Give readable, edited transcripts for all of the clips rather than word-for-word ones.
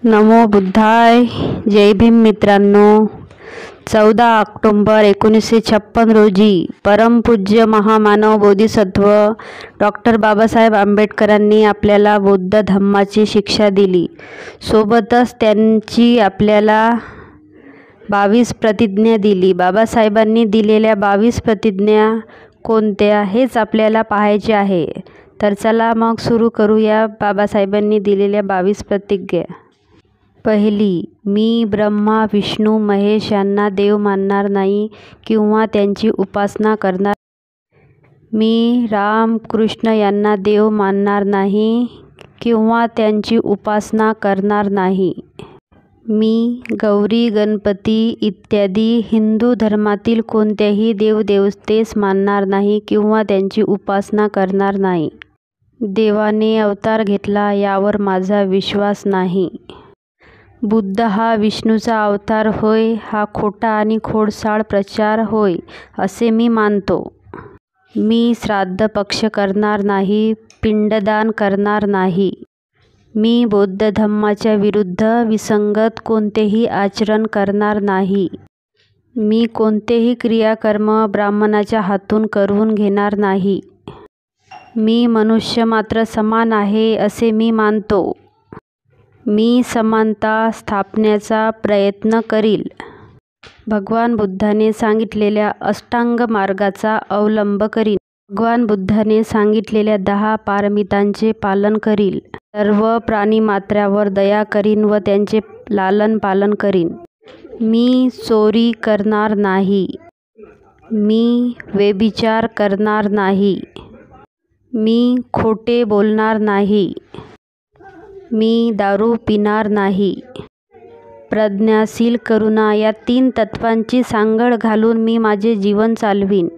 नमो बुद्धाय. जय भीम मित्रांनो. 14 ऑक्टोबर 1956 रोजी परमपूज्य महामानव बोधिसत्व डॉक्टर बाबासाहेब आंबेडकरांनी आपल्याला बौद्ध धम्माची शिक्षा दिली. सोबतच त्यांची आपल्याला 22 प्रतिज्ञा दिली. बाबासाहेबांनी दिलेल्या 22 प्रतिज्ञा कोणत्या हेच आपल्याला पाहायचे आहे. तर चला मग सुरू करूया बाबासाहेबांनी दिलेल्या 22 प्रतिज्ञा. पहिली, मी ब्रह्मा विष्णू महेश यांना देव मानणार नाही किंवा त्यांची उपासना करणार. मी राम कृष्ण यांना देव मानणार नाही किंवा त्यांची उपासना करणार नाही. मी गौरी गणपती इत्यादी हिंदू धर्मातील कोणत्याही देवदेवतेस मानणार नाही किंवा त्यांची उपासना करणार नाही. देवाने अवतार घेतला यावर माझा विश्वास नाही. बुद्ध हा विष्णूचा अवतार होय, हा खोटा आणि खोडसाळ प्रचार होय असे मी मानतो. मी श्राद्ध पक्ष करणार नाही, पिंडदान करणार नाही. मी बौद्ध धम्माच्या विरुद्ध विसंगत कोणतेही आचरण करणार नाही. मी कोणतेही क्रियाकर्म ब्राह्मणाच्या हातून करून घेणार नाही. मी मनुष्य मात्र समान आहे असे मी मानतो. मी समानता स्थापण्याचा प्रयत्न करील. भगवान बुद्धाने सांगितलेल्या अष्टांग मार्गाचा अवलंब करीन. भगवान बुद्धाने सांगितलेल्या 10 पारमितांचे पालन करील. सर्व प्राणीमात्रावर दया करीन व त्यांचे लालन पालन करीन. मी चोरी करणार नाही. मी व्यभिचार करणार नाही. मी खोटे बोलणार नाही. मी दारू पिणार नाही. प्रज्ञाशील करुणा या 3 तत्वांची सांगड घालून मी माझे जीवन चालवीन.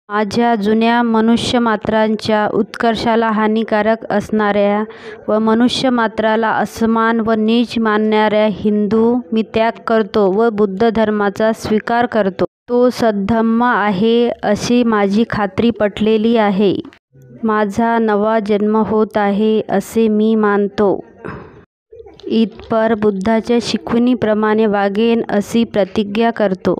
माझ्या जुन्या मनुष्यमात्रांच्या उत्कर्षाला हानिकारक असणाऱ्या व मनुष्यमात्राला असमान व नीच मानणाऱ्या हिंदू मी त्याग करतो व बुद्ध धर्माचा स्वीकार करतो. तो सद्धम्म आहे अशी माझी खात्री पटलेली आहे. माझा नवा जन्म होत आहे असे मी मानतो. इतपर बुद्धाच्या शिकवणीप्रमाणे वागेन अशी प्रतिज्ञा करतो.